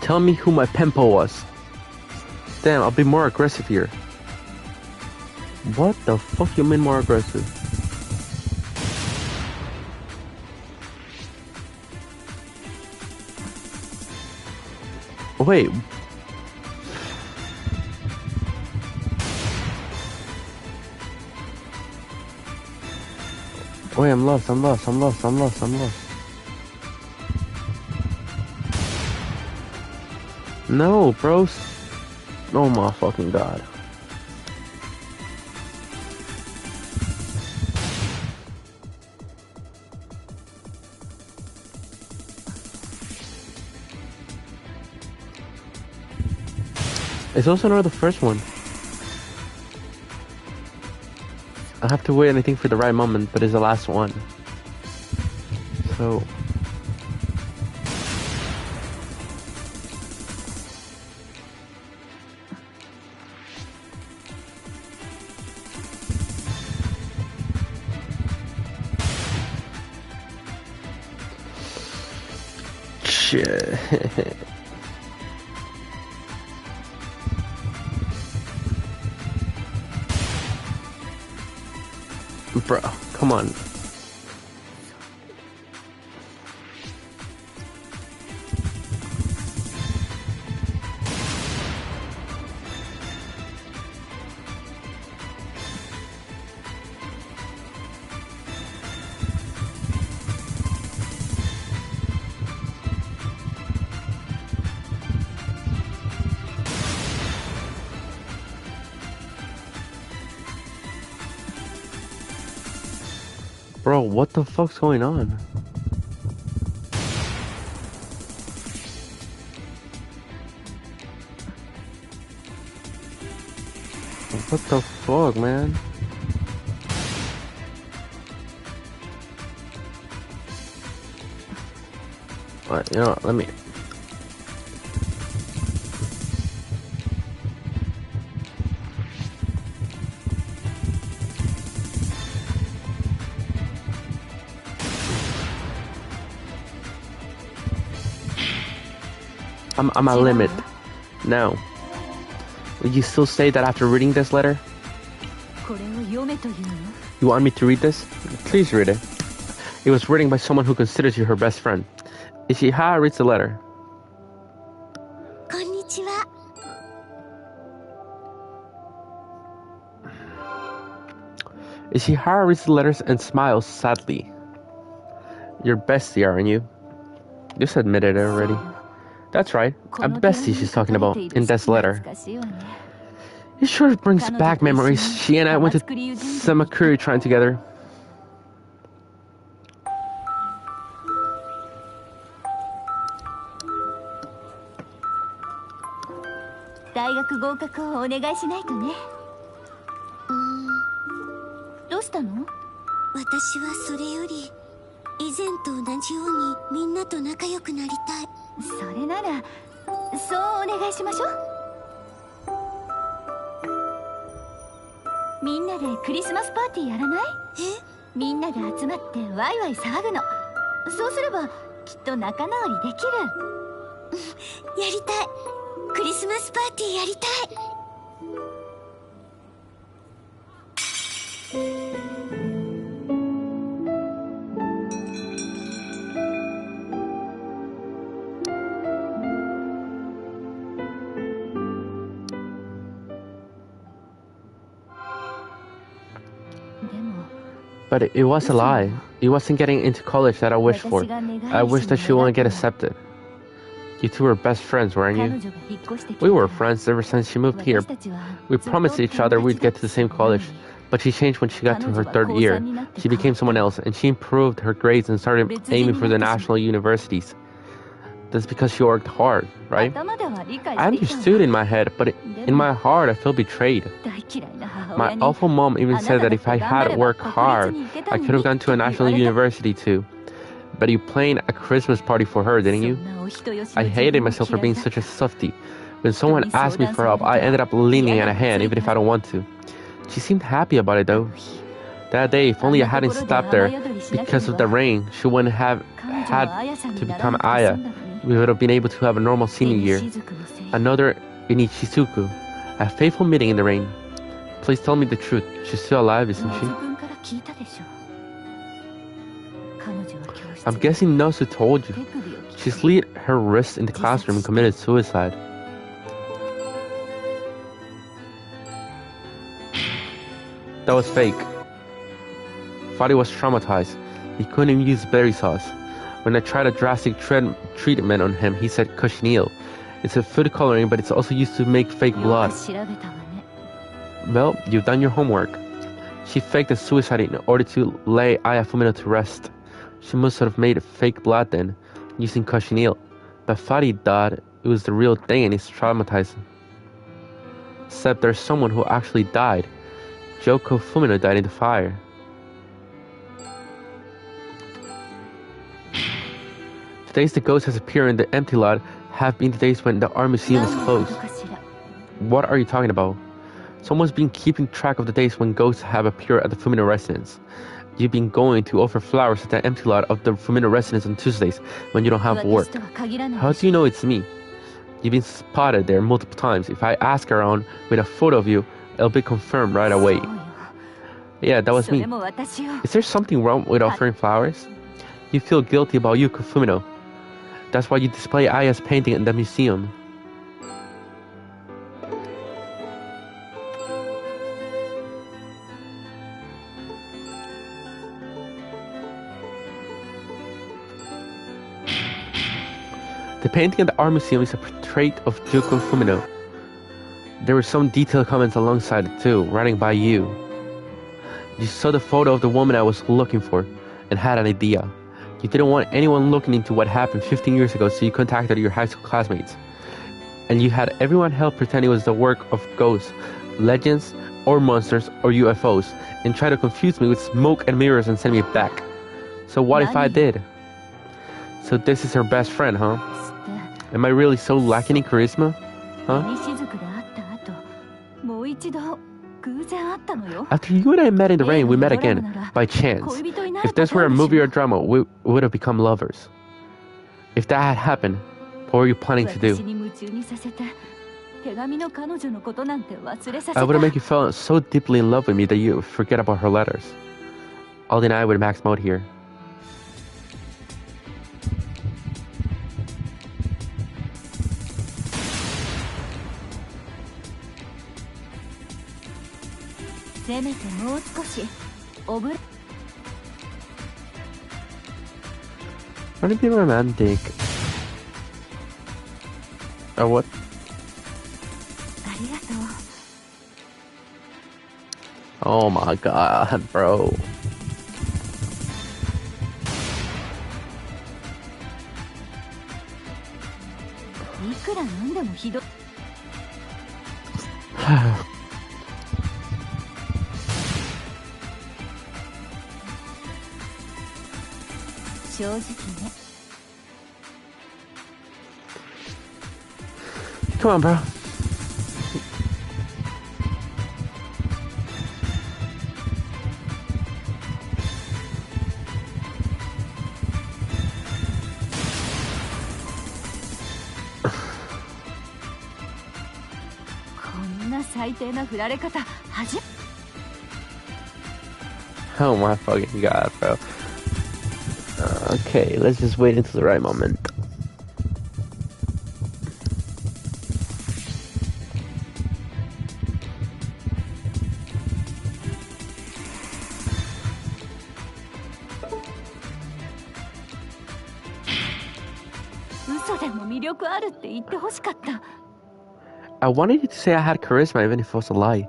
S1: Tell me who my penpal was. Damn, I'll be more aggressive here. What the fuck you mean more aggressive? Wait. Wait, I'm lost. No, bros. Oh my fucking god. It's also not the first one. I have to wait and I think for the right moment, but it's the last one. So... Shit. Bro, come on. Bro, what the fuck's going on? What the fuck, man? Alright, you know what, let me... I'm at limit. Now, will you still say that after reading this letter? You want me to read this? Please read it. It was written by someone who considers you her best friend. Ishihara reads the letter.
S2: Konnichiwa.
S1: Ishihara reads the letters and smiles sadly. You're bestie, aren't you? Just admitted it already. That's right, a bestie she's talking about in this letter. It sure brings back memories. She and I went to Samakuri Shrine together. But it was a lie. It wasn't getting into college that I wished for. I wished that she wouldn't get accepted. You two were best friends, weren't you? We were friends ever since she moved here. We promised each other we'd get to the same college, but she changed when she got to her third year. She became someone else, and she improved her grades and started aiming for the national universities. That's because she worked hard, right? I understood in my head, but in my heart I felt betrayed. My awful mom even said that if I had worked hard, I could have gone to a national university too. But you planned a Christmas party for her, didn't you? I hated myself for being such a softie. When someone asked me for help, I ended up lending a hand even if I don't want to. She seemed happy about it though. That day, if only I hadn't stopped there because of the rain, she wouldn't have had to become Aya. We would have been able to have a normal senior year. Another Inichizuku. A fateful meeting in the rain. Please tell me the truth. She's still alive, isn't she? I'm guessing Nosu told you. She slit her wrist in the classroom and committed suicide. That was fake. Fadi was traumatized. He couldn't even use berry sauce. When I tried a drastic treatment on him, he said cochineal. It's a food coloring, but it's also used to make fake blood. Well, you've done your homework. She faked a suicide in order to lay Aya Fumino to rest. She must have made fake blood then, using cochineal. But Fadi thought it was the real thing and it's traumatizing. Except there's someone who actually died. Aya Fumino died in the fire. The days the ghost has appeared in the empty lot have been the days when the art museum is closed. What are you talking about? Someone's been keeping track of the days when ghosts have appeared at the Fumino residence. You've been going to offer flowers at the empty lot of the Fumino residence on Tuesdays when you don't have work. How do you know it's me? You've been spotted there multiple times. If I ask around with a photo of you, it'll be confirmed right away. Yeah, that was me. Is there something wrong with offering flowers? You feel guilty about Aya Fumino. That's why you display Aya's painting in the museum. The painting at the art museum is a portrait of Aya Fumino. There were some detailed comments alongside it too, writing by you. You saw the photo of the woman I was looking for and had an idea. You didn't want anyone looking into what happened 15 years ago, so you contacted your high school classmates. And you had everyone help pretend it was the work of ghosts, legends, or monsters, or UFOs, and try to confuse me with smoke and mirrors and send me back. So what if I did? So this is her best friend, huh? Am I really so lacking in charisma? Huh? After you and I met in the rain, we met again, by chance. If this were a movie or drama, we would have become lovers. If that had happened, what were you planning to do? I would have made you fall so deeply in love with me that you forget about her letters. I'll deny with max mode here. Want to be romantic? Or what? Oh my god, bro. Come on, bro. Oh my fucking god, bro. Okay, let's just wait until the right moment. I wanted you to say I had charisma even if it was a lie.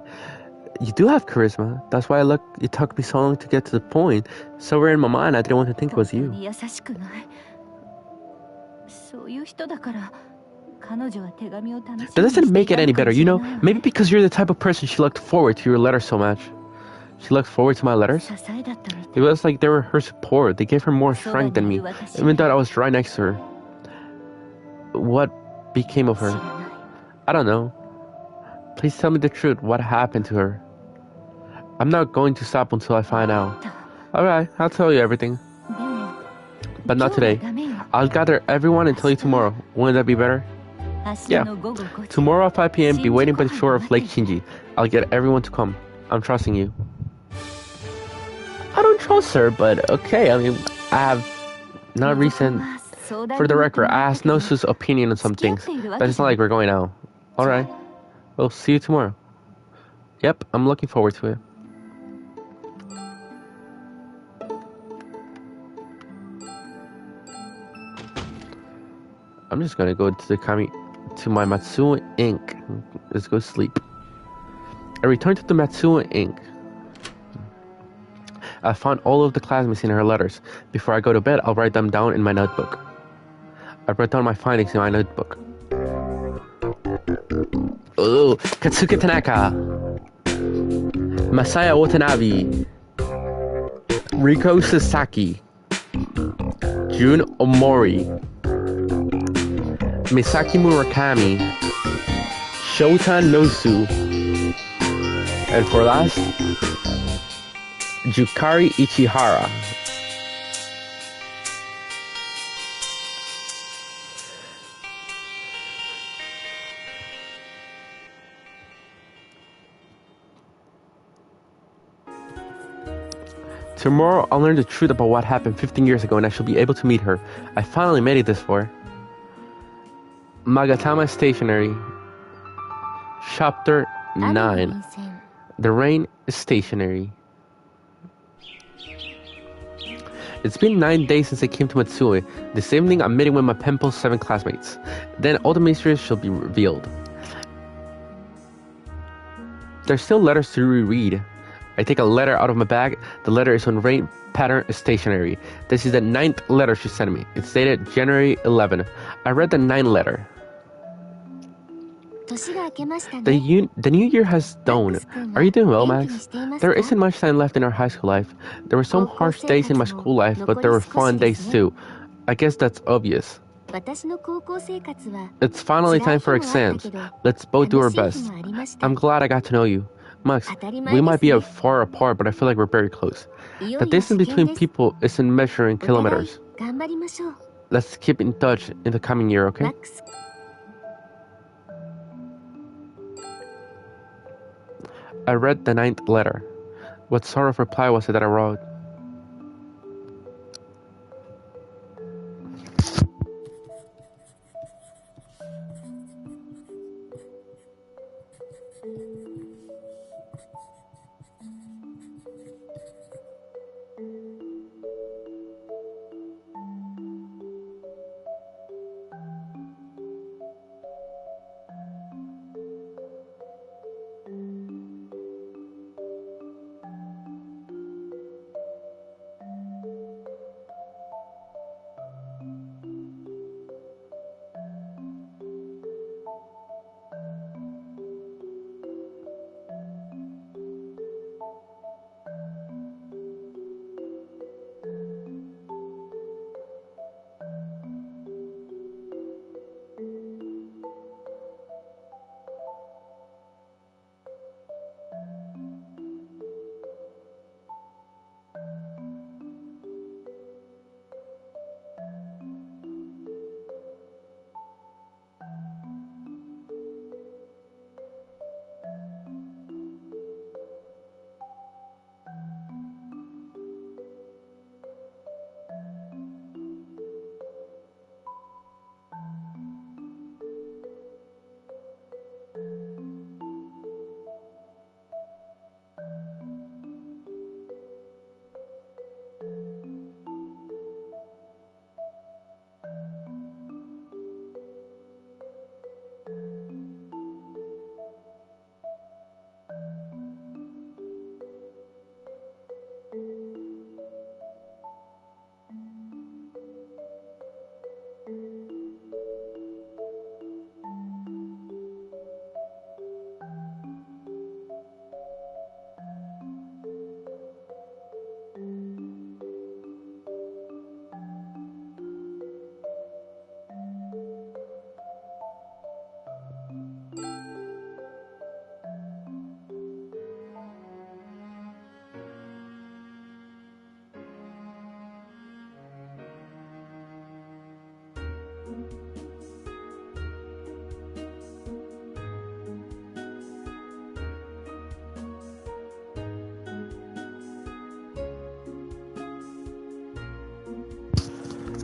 S1: You do have charisma. That's why it took me so long to get to the point. Somewhere in my mind, I didn't want to think it was you. That doesn't make it any better, you know? Maybe because you're the type of person she looked forward to your letters so much. She looked forward to my letters? It was like they were her support. They gave her more strength than me, even though I was right next to her. What became of her? I don't know. Please tell me the truth. What happened to her? I'm not going to stop until I find out. Alright, I'll tell you everything. But not today. I'll gather everyone and tell you tomorrow. Wouldn't that be better? Yeah. Tomorrow at 5 p.m. be waiting by the shore of Lake Shinji. I'll get everyone to come. I'm trusting you. I don't trust her, but okay. I mean, I have no reason. For the record, I asked Nosu's opinion on some things, but it's not like we're going out. Alright. We'll see you tomorrow. Yep, I'm looking forward to it. I'm just gonna go to my Matsuo Inc. Let's go sleep. I returned to the Matsuo Inc. I found all of the classmates in her letters. Before I go to bed, I'll write them down in my notebook. I wrote down my findings in my notebook. Oh, Katsuki Tanaka, Masaya Watanabe, Riko Sasaki, Jun Omori, Misaki Murakami, Shota Nosu, and for last, Yukari Ichihara. Tomorrow I'll learn the truth about what happened 15 years ago and I shall be able to meet her. I finally made it this far. Magatama Stationery. Chapter 9. The rain is stationary. It's been 9 days since I came to Matsue. This evening I'm meeting with my Penpal 7 classmates. Then all the mysteries shall be revealed. There's still letters to reread. I take a letter out of my bag. The letter is on rain pattern stationery. This is the 9th letter she sent me. It's dated January 11. I read the 9th letter. The new year has dawned. Are you doing well, Max? There isn't much time left in our high school life. There were some harsh days in my school life, but there were fun days too. I guess that's obvious. It's finally time for exams. Let's both do our best. I'm glad I got to know you. Max, we might be far apart, but I feel like we're very close. The distance between people isn't measured in kilometers. Let's keep in touch in the coming year, okay? I read the 9th letter. What sort of reply was it that I wrote?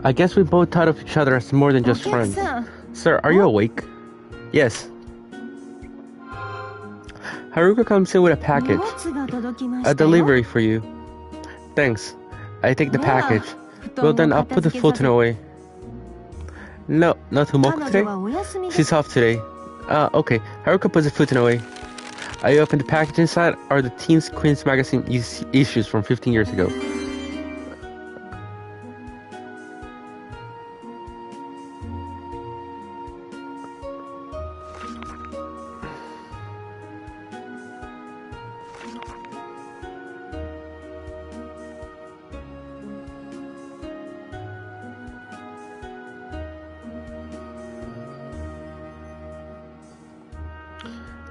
S1: I guess we both thought of each other as more than just friends. Sir, are you awake? Yes. Haruka comes in with a package. A delivery for you. Thanks. I take the package. Well then, I'll put the futon away. No, not Tomoko today? She's off today. Okay. Haruka puts the futon away. I open the package. Inside are the Teens Queens magazine issues from 15 years ago.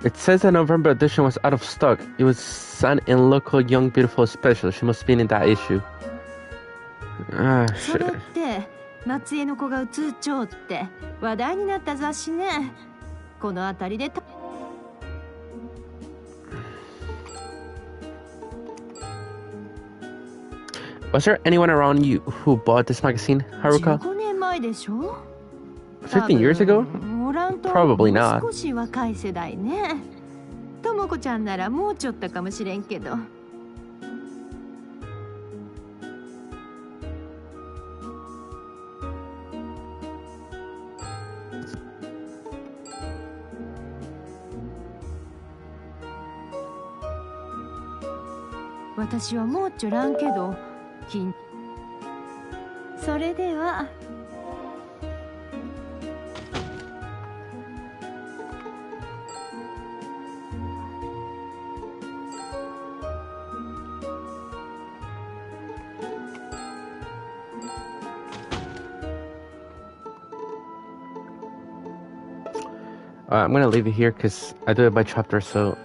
S1: It says the November edition was out of stock. It was sent in local Young Beautiful special. She must be in that issue. Ah,
S3: それっ
S1: shit.
S3: て松江の子がうつっちょうって話題になった雑誌ね。この辺りで
S1: Was there anyone around you who bought this magazine, Haruka?
S3: 15年前でしょ。
S1: 15 years ago?
S3: おらんと
S1: Probably not.
S3: 少し若い世代ね。ともこちゃんならもうちょっとかもしれんけど。私はもうちょらんけど、それでは。
S1: I'm gonna leave it here because I do it by chapter, so